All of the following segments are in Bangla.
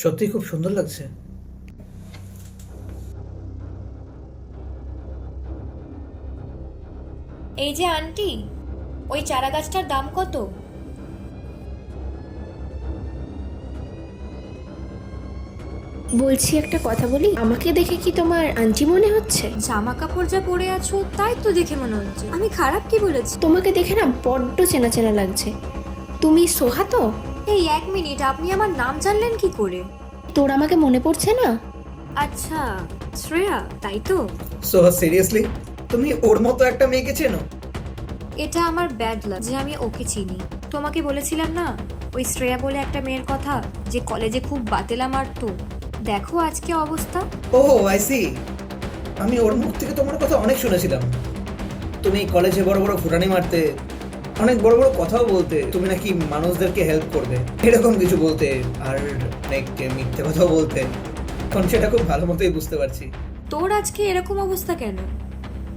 সত্যি খুব সুন্দর লাগছে। এই যে আন্টি, ওই চারা গাছটার দাম কত? বলছি একটা কথা বলি, আমাকে দেখে কি তোমার আন্টি মনে হচ্ছে? জামা কাপড় যা পরে আছো তাই তো দেখে মনে হচ্ছে। আমি খারাপ কি বলেছি? তোমাকে দেখে না বড্ড চেনা চেনা লাগছে। তুমি সোহা তো? এই এক মিনিট, আপনি আমার নাম জানলেন কি করে? তোর আমাকে মনে পড়ছে না? আচ্ছা, শ্রেয়া তাই তো? সো সিরিয়াসলি তুমি ওর মতো একটা মেয়েকে চেনো? এটা আমার ব্যাড লাক যে আমি ওকে চিনি। তোমাকে বলেছিলাম না ওই শ্রেয়া বলে একটা মেয়ের কথা, যে কলেজে খুব বাতেলা মারতো। দেখো আজকে অবস্থা। Oh I see. আমি ওর মুখ থেকে তোমার কথা অনেক শুনেছিলাম। তুমি কলেজে বড় বড় ফুটানি মারতে, অনেক বড় বড় কথাও বলতে, তুমি নাকি মানুষদেরকে হেল্প করবে এরকম কিছু বলতে, আর অনেক মিথ্যে কথাও বলতে। এখন সেটা খুব ভালো মতোই বুঝতে পারছি। তোর আজকে এরকম অবস্থা কেন?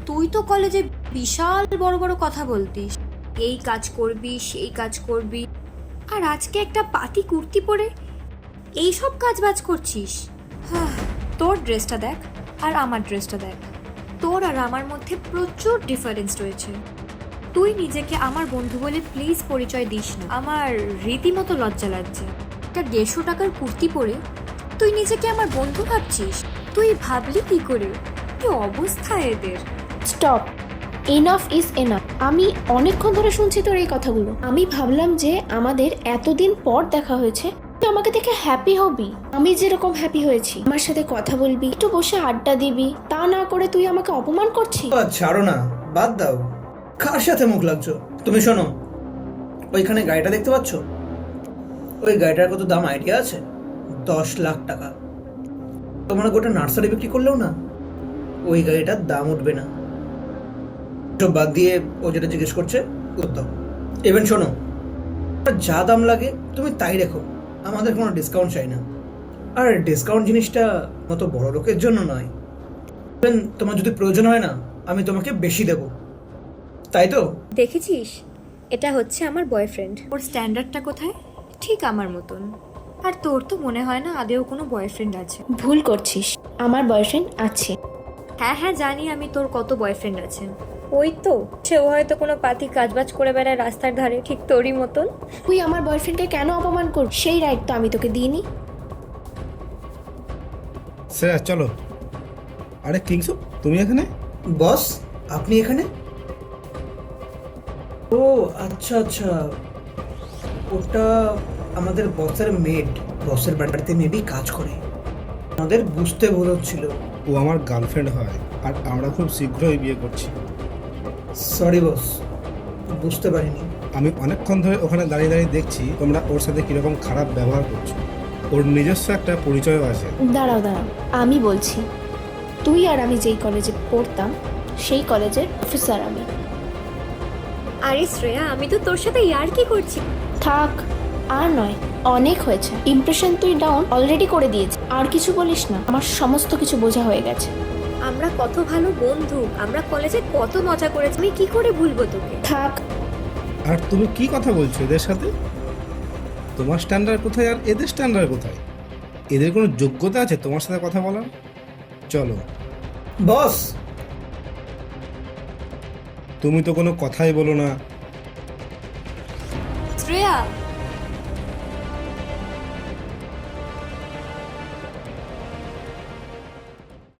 তুই তো কলেজে বিশাল বড় বড় কথা বলতিস, এই কাজ করবি সেই কাজ করবি, আর আজকে একটা পাতি কুর্তি পরে এই সব কাজ বাজ করছিস। তোর ড্রেসটা দেখ আর আমার ড্রেসটা দেখ, তোর আর আমার মধ্যে প্রচুর ডিফারেন্স রয়েছে। তুই নিজেকে আমার বন্ধু বলে প্লিজ পরিচয় দিস না, আমার রীতিমতো লজ্জা লাগছে। একটা 150 টাকার কুর্তি পরে তুই নিজেকে আমার বন্ধু ভাবছিস? তুই ভাবলি কি করে? কি অবস্থা এদের! Stop, enough is enough. আমি অনেকক্ষণ ধরে শুনছি তোর এই কথাগুলো। আমি ভাবলাম যে আমাদের এতদিন পর দেখা হয়েছে, তুই আমাকে দেখে হ্যাপি হবি। আমি যেরকম হ্যাপি হয়েছি, আমার সাথে কথা বলবি, একটু বসে আড্ডা দিবি, তা না করে তুই আমাকে অপমান করছিস। ছাড়ো না, বাদ দাও। কার সাথে মুখ লাগছো তুমি? শোনো, ওইখানে গাড়িটা দেখতে পাচ্ছ? ওই গাড়িটার কত দাম আইডিয়া আছে? 10 লাখ টাকা। তোমার গোটা নার্সারি বিক্রি করলেও না ওই গাড়িটার দাম উঠবে না। সব বাদ দিয়ে ও যেটা জিজ্ঞেস করছে উত্তর দাও। ইভেন শোনো, যা দাম লাগে তুমি তাই রেখো, আমাদের কোনো ডিসকাউন্ট চাই না। আর ডিসকাউন্ট জিনিসটা মতো বড় লোকের জন্য নয়। ইভেন তোমার যদি প্রয়োজন হয় না, আমি তোমাকে বেশি দেবো, তাই তো? দেখেছিস, এটা হচ্ছে আমার বয়ফ্রেন্ড। ওর স্ট্যান্ডার্ডটা কোথায়? ঠিক আমার মতন। আর তোর তো মনে হয় না আদেও কোনো বয়ফ্রেন্ড আছে। ভুল করছিস, আমার বয়ফ্রেন্ড আছে। হ্যাঁ হ্যাঁ জানি আমি তোর কত বয়ফ্রেন্ড আছে। ওই তো সেও হয়তো কোনো পাতি কাজবাজ করে বেড়ায় রাস্তার ধারে, ঠিক তোরই মতন। তুই আমার বয়ফ্রেন্ডকে কেন অপমান করবি? সেই রাইট তো আমি তোকে দিইনি। শ্রেয়া চলো। আরে কিংসু, তুমি এখানে? বস, আপনি এখানে? ও আচ্ছা আচ্ছা, ওটা আমাদের বসের মেড। বসের বাড়িতে মেবি কাজ করে। আমাদের বুঝতে ভুল হচ্ছিল। ও আমার গার্লফ্রেন্ড হয়, আর আমরা খুব শীঘ্রই বিয়ে করছি। সরি বস, বুঝতে পারিনি। আমি অনেকক্ষণ ধরে ওখানে দাঁড়িয়ে দাঁড়িয়ে দেখছি তোমরা ওর সাথে কীরকম খারাপ ব্যবহার করছো। ওর নিজস্ব একটা পরিচয়ও আছে। দাঁড়াও দাঁড়াও, আমি বলছি। তুই আর আমি যেই কলেজে পড়তাম, সেই কলেজের অফিসার আমি। আরে শ্রেয়া, আমি তো তোর সাথে ইয়ার্কি করছি। থাক, আর নয়, অনেক হয়েছে। ইমপ্রেশন তুই ডাউন অলরেডি করে দিয়েছিস, আর কিছু বলিস না। আমার সমস্ত কিছু বোঝা হয়ে গেছে। আমরা কত ভালো বন্ধু, আমরা কলেজে কত মজা করেছি, আমি কি করে ভুলবো তোকে? থাক। আর তুমি কি কথা বলছো এদের সাথে? তোমার স্ট্যান্ডার্ড কোথায় আর এদের স্ট্যান্ডার্ড কোথায়? এদের কোনো যোগ্যতা আছে তোমার সাথে কথা বলার? চলো। বস, তুমি তো কোনো কথাই বলো না। শ্রেয়া,